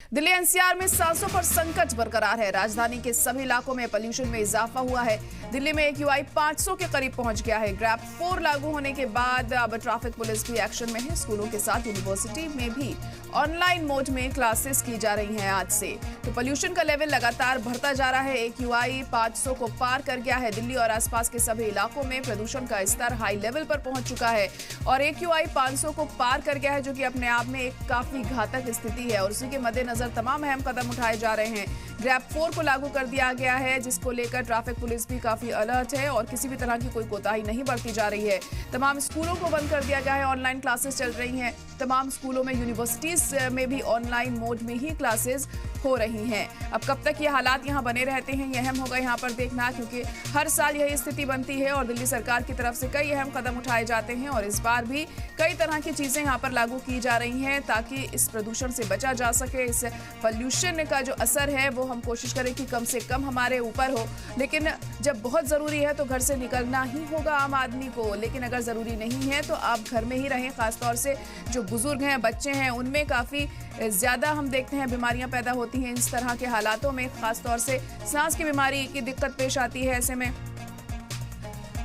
Delhi NCR में सांसों पर संकट बरकरार है। राजधानी के सभी इलाकों में पोल्यूशन में इजाफा हुआ है। दिल्ली में AQI 500 के करीब पहुंच गया है। ग्रैप 4 लागू होने के बाद अब ट्रैफिक पुलिस भी एक्शन में है। स्कूलों के साथ यूनिवर्सिटी में भी ऑनलाइन मोड में क्लासेस की जा रही हैं आज से। तो पोल्यूशन का लेवल लगातार बढ़ता जा रहा है। AQI 500 को पार कर गया है। दिल्ली और आसपास के सभी इलाकों में प्रदूषण का स्तर हाई लेवल पर पहुंच चुका है और AQI 500 को पार कर गया है, जो कि अपने आप में एक काफी घातक स्थिति है और उसी के मद्देनजर तमाम अहम कदम उठाए जा रहे हैं। ग्रैप 4 को लागू कर दिया गया है, जिसको लेकर ट्रैफिक पुलिस भी काफी अलर्ट है और किसी भी तरह की कोई कोताही नहीं बरती जा रही है। तमाम स्कूलों को बंद कर दिया गया है। ऑनलाइन क्लासेस चल रही हैं। तमाम स्कूलों में, यूनिवर्सिटीज में भी ऑनलाइन मोड में ही क्लासेस हो रही हैं। अब कब तक ये हालात यहाँ बने रहते हैं, ये अहम होगा यहाँ पर देखना, क्योंकि हर साल यही स्थिति बनती है और दिल्ली सरकार की तरफ से कई अहम कदम उठाए जाते हैं और इस बार भी कई तरह की चीजें यहाँ पर लागू की जा रही हैं ताकि इस प्रदूषण से बचा जा सके। इस पोल्यूशन का जो असर है वो हम कोशिश करें कि कम से कम हमारे ऊपर हो, लेकिन जब बहुत जरूरी है तो घर से निकलना ही होगा आम आदमी को। लेकिन अगर जरूरी नहीं है तो आप घर में ही रहें। खासतौर से जो बुजुर्ग हैं, बच्चे हैं, उनमें काफी ज्यादा हम देखते हैं बीमारियां पैदा होती हैं इस तरह के हालातों में। खासतौर से सांस की बीमारी की दिक्कत पेश आती है ऐसे में।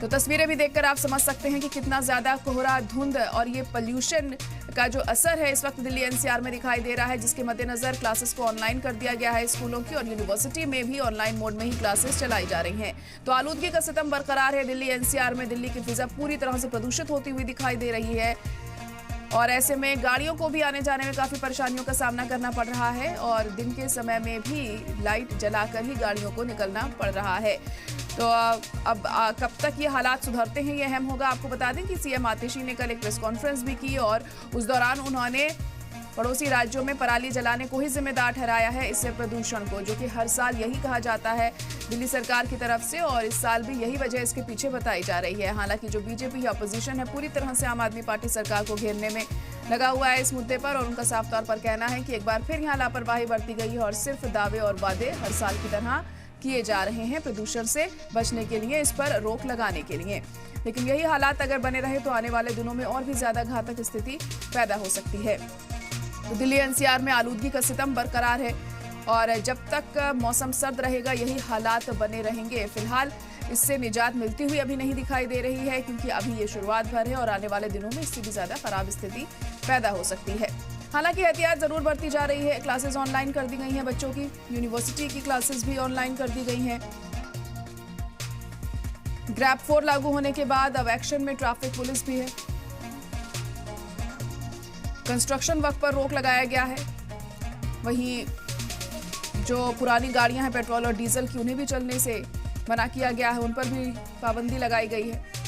तो तस्वीरें भी देखकर आप समझ सकते हैं कि कितना ज्यादा कोहरा, धुंध और ये पोल्यूशन का जो असर है इस वक्त दिल्ली एनसीआर में दिखाई दे रहा है, जिसके मद्देनजर क्लासेस को ऑनलाइन कर दिया गया है। स्कूलों की और यूनिवर्सिटी में भी ऑनलाइन मोड में ही क्लासेस चलाई जा रही हैं। तो आलूदगी का सितम बरकरार है दिल्ली एनसीआर में। दिल्ली की फिजा पूरी तरह से प्रदूषित होती हुई दिखाई दे रही है और ऐसे में गाड़ियों को भी आने जाने में काफी परेशानियों का सामना करना पड़ रहा है और दिन के समय में भी लाइट जलाकर ही गाड़ियों को निकलना पड़ रहा है। तो अब कब तक ये हालात सुधरते हैं, ये अहम होगा। आपको बता दें कि सीएम आतिशी ने कल एक प्रेस कॉन्फ्रेंस भी की और उस दौरान उन्होंने पड़ोसी राज्यों में पराली जलाने को ही जिम्मेदार ठहराया है इससे प्रदूषण को, जो कि हर साल यही कहा जाता है दिल्ली सरकार की तरफ से और इस साल भी यही वजह इसके पीछे बताई जा रही है। हालांकि जो बीजेपी अपोजिशन है पूरी तरह से आम आदमी पार्टी सरकार को घेरने में लगा हुआ है इस मुद्दे पर और उनका साफ तौर पर कहना है कि एक बार फिर यहाँ लापरवाही बरती गई है और सिर्फ दावे और वादे हर साल की तरह किए जा रहे हैं प्रदूषण से बचने के लिए, इस पर रोक लगाने के लिए। लेकिन यही हालात अगर बने रहे तो आने वाले दिनों में और भी ज्यादा घातक स्थिति पैदा हो सकती है। तो दिल्ली एनसीआर में आलूदगी का सितम बरकरार है और जब तक मौसम सर्द रहेगा यही हालात बने रहेंगे। फिलहाल इससे निजात मिलती हुई अभी नहीं दिखाई दे रही है, क्योंकि अभी ये शुरुआत भर है और आने वाले दिनों में इससे भी ज्यादा खराब स्थिति पैदा हो सकती है। हालांकि एहतियात जरूर बरती जा रही है। क्लासेस ऑनलाइन कर दी गई हैं बच्चों की, यूनिवर्सिटी की क्लासेस भी ऑनलाइन कर दी गई हैं। ग्रैप 4 लागू होने के बाद अब एक्शन में ट्रैफिक पुलिस भी है। कंस्ट्रक्शन वर्क पर रोक लगाया गया है। वहीं जो पुरानी गाड़ियां हैं पेट्रोल और डीजल की, उन्हें भी चलने से मना किया गया है, उन पर भी पाबंदी लगाई गई है।